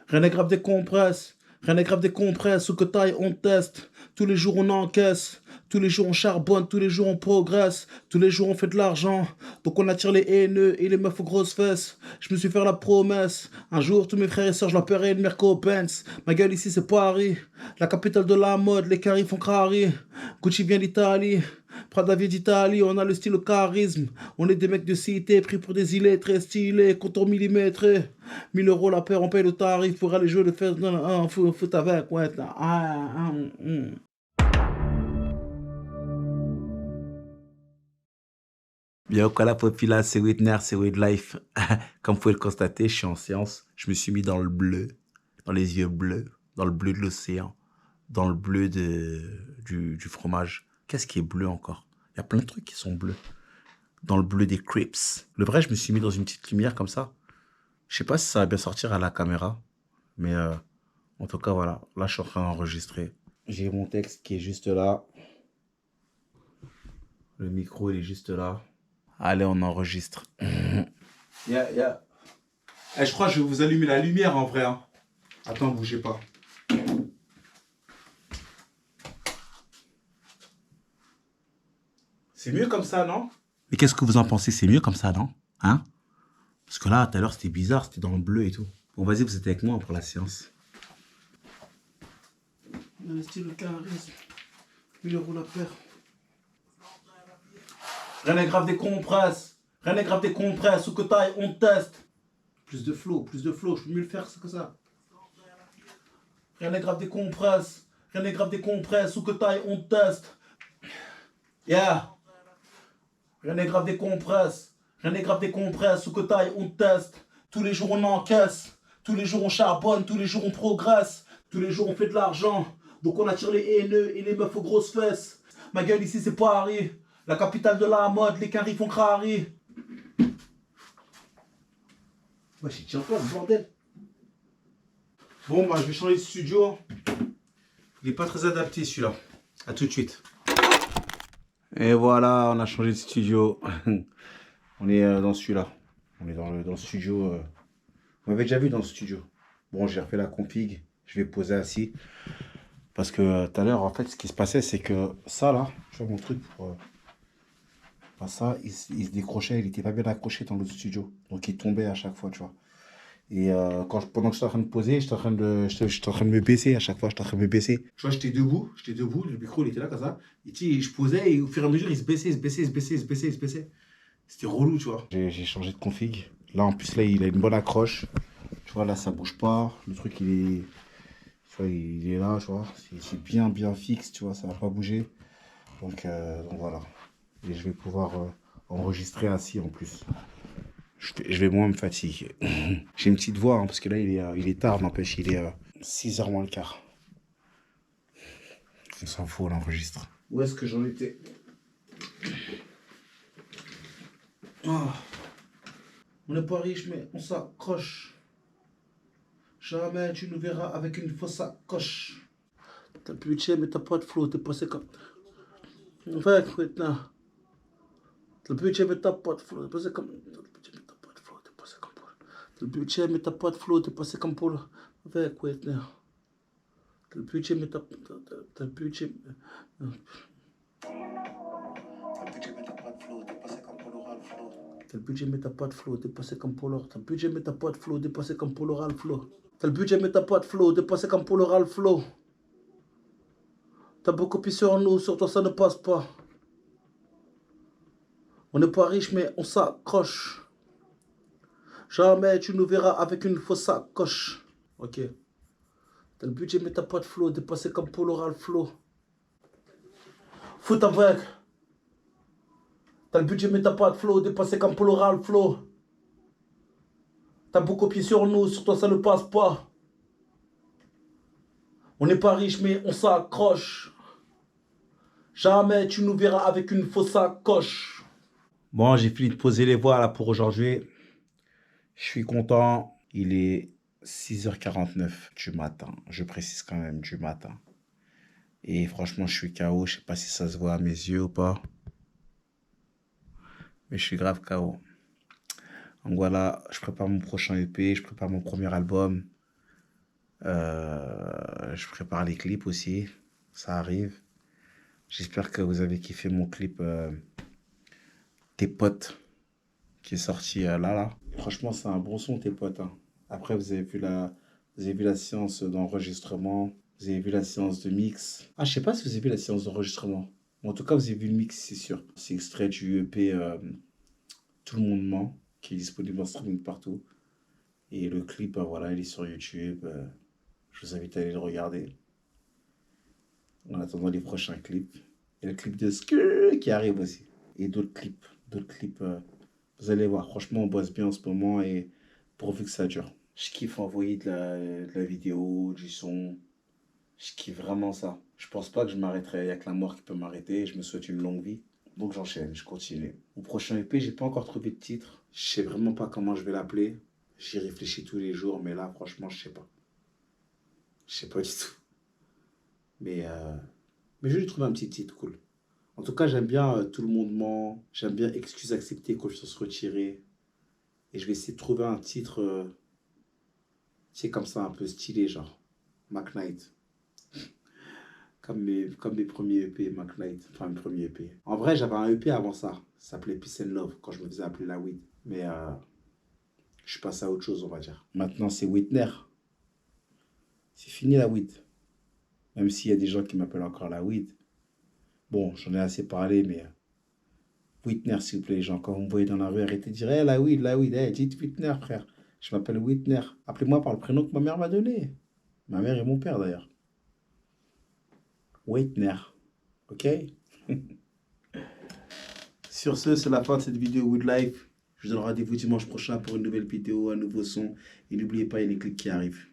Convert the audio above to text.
Rien n'est grave des compresses. Rien n'est grave des compresses. Où que taille, on teste. Tous les jours, on encaisse. Tous les jours, on charbonne. Tous les jours, on progresse. Tous les jours, on fait de l'argent. Donc, on attire les haineux et les meufs aux grosses fesses. Je me suis fait la promesse. Un jour, tous mes frères et sœurs, je leur paierai une Merco-Benz. Ma gueule, ici, c'est Paris. La capitale de la mode. Les caries font crari. Gucci vient d'Italie. Prada vient d'Italie. On a le style, le charisme. On est des mecs de cité, pris pour des îlets très stylés. Contour millimétré. 1 000 € la paire, on paye le tarif pour aller jouer le faire dans un foot avec. Ouais, Bien, quoi la populace, c'est Whitner, c'est With Life. Comme vous pouvez le constater, je suis en séance. Je me suis mis dans le bleu, dans les yeux bleus, dans le bleu de l'océan, dans le bleu du fromage. Qu'est-ce qui est bleu encore? Il y a plein de trucs qui sont bleus. Dans le bleu des Crips. Le vrai, je me suis mis dans une petite lumière comme ça. Je sais pas si ça va bien sortir à la caméra, mais en tout cas, voilà. Là, je suis en train d'enregistrer. J'ai mon texte qui est juste là. Le micro, il est juste là. Allez, on enregistre. Yeah. Eh, je crois que je vais vous allumer la lumière en vrai. Hein. Attends, bougez pas. C'est mieux comme ça, non? Mais qu'est-ce que vous en pensez? C'est mieux comme ça, non? Hein? Parce que là, tout à l'heure, c'était bizarre, c'était dans le bleu et tout. Bon, vas-y, vous êtes avec moi pour la séance. Le style charisme. 1 000 € la paire. Rien n'est grave des compresses. Rien n'est grave des compresses. Ou que taille, on teste. Plus de flow. Je peux mieux le faire que ça. Rien n'est grave des compresses. Rien n'est grave des compresses. Ou que taille, on teste. Yeah. Rien n'est grave des compresses. Rien n'est grave des compresses. Ou que taille, on teste. Tous les jours, on encaisse. Tous les jours, on charbonne. Tous les jours, on progresse. Tous les jours, on fait de l'argent. Donc, on attire les haineux et les meufs aux grosses fesses. Ma gueule, ici, c'est Paris. La capitale de la mode. Les caries font crari. Ouais, j'y tiens pas, ce bordel. Bon, bah, je vais changer de studio. Il est pas très adapté, celui-là. À tout de suite. Et voilà, on a changé de studio. On est dans celui-là. On est dans le studio. On m'avait déjà vu dans le studio. Bon, j'ai refait la config. Je vais poser assis. Parce que tout à l'heure, en fait, ce qui se passait, c'est que ça, là, je vois mon truc pour... Bah, ça, il se décrochait, il était pas bien accroché dans l'autre studio. Donc, il tombait à chaque fois, tu vois. Et pendant que j'étais en train de poser, j'étais en train de me baisser à chaque fois, j'étais en train de me baisser. Tu vois, j'étais debout, le micro il était là comme ça. Et tu sais, je posais et au fur et à mesure, il se baissait. C'était relou, tu vois. J'ai changé de config. Là, en plus, là, il a une bonne accroche. Tu vois, là, ça bouge pas. Le truc, il est, tu vois, il est là, tu vois. C'est bien fixe, tu vois, ça va pas bouger. Donc voilà. Et je vais pouvoir enregistrer assis en plus. Je vais moins me fatiguer. J'ai une petite voix, hein, parce que là, il est tard, n'empêche, il est 6h moins le quart. On s'en fout, on enregistre. Où est-ce que j'en étais? Oh. On n'est pas riche, mais on s'accroche. Jamais tu nous verras avec une fausse sacoche. T'as le budget, mais t'as pas de flow, t'es passé comme... Enfin, maintenant. T'as le budget, mais t'as pas de flow, t'es passé comme... T'as le budget, mais t'as pas de flow, t'es passé comme Paul. Avec Whitney. T'as le budget, mais t'as le budget. T'as le budget, mais t'as pas de flow, t'es passé comme Paul Oral Flow. T'as le budget, mais t'as pas de flow, t'es passé comme Paul Oral. T'as le budget, mais t'as pas de flow, t'es passé comme Paul Oral Flow. T'as le budget, mais t'as pas de flow, t'es passé comme Paul Oral Flow. T'as beaucoup pissé sur nous, sur toi ça ne passe pas. On n'est pas riche, mais on s'accroche. Jamais tu nous verras avec une fausse sacoche. Ok. T'as le budget, mais t'as pas de flow. T'es passé comme Paul Oral Flow. Foot avec. T'as le budget, mais t'as pas de flow. T'es passé comme Paul Oral Flow. T'as beaucoup pied sur nous. Sur toi, ça ne passe pas. On n'est pas riche, mais on s'accroche. Jamais tu nous verras avec une fausse sacoche. Bon, j'ai fini de poser les voix là pour aujourd'hui. Je suis content. Il est 6h49 du matin. Je précise quand même du matin. Et franchement, je suis KO. Je sais pas si ça se voit à mes yeux ou pas. Mais je suis grave KO. Donc voilà, je prépare mon prochain EP. Je prépare mon premier album. Je prépare les clips aussi. Ça arrive. J'espère que vous avez kiffé mon clip Tes potes qui est sorti là. Franchement, c'est un bon son, Tes potes, hein. Après, vous avez vu la séance d'enregistrement. Vous avez vu la séance de mix. Ah, je sais pas si vous avez vu la séance d'enregistrement. En tout cas, vous avez vu le mix, c'est sûr. C'est extrait du EP Tout le monde ment, qui est disponible en streaming partout. Et le clip, voilà, il est sur YouTube. Je vous invite à aller le regarder. En attendant les prochains clips. Et le clip de Skrrr qui arrive aussi. Et d'autres clips. Vous allez voir, franchement, on bosse bien en ce moment et pourvu que ça dure. Je kiffe envoyer de la vidéo, du son. Je kiffe vraiment ça. Je pense pas que je m'arrêterai. Il n'y a que la mort qui peut m'arrêter. Je me souhaite une longue vie. Donc j'enchaîne, je continue. Au prochain EP, j'ai pas encore trouvé de titre. Je sais vraiment pas comment je vais l'appeler. J'y réfléchis tous les jours, mais là, franchement, je sais pas. Je sais pas du tout. Mais, euh, mais je vais lui trouver un petit titre cool. En tout cas, j'aime bien Tout le monde ment. J'aime bien Excuse acceptée, confiance retirée. Et je vais essayer de trouver un titre, tu sais, comme ça, un peu stylé, genre McKnight. Comme mes premiers EP, McKnight. Enfin, mes premiers EP. En vrai, j'avais un EP avant ça. Ça s'appelait Peace and Love, quand je me faisais appeler la weed. Mais je suis passé à autre chose, on va dire. Maintenant, c'est Whitner. C'est fini la weed. Même s'il y a des gens qui m'appellent encore la weed. Bon, j'en ai assez parlé, mais Whitner, s'il vous plaît, les gens. Quand vous me voyez dans la rue, arrêtez de dire la weed, dites Whitner, frère. Je m'appelle Whitner. Appelez-moi par le prénom que ma mère m'a donné. Ma mère et mon père, d'ailleurs. Whitner. Ok. Sur ce, c'est la fin de cette vidéo Wood Life. Je vous donne rendez-vous dimanche prochain pour une nouvelle vidéo, un nouveau son. Et n'oubliez pas, il y a les clips qui arrivent.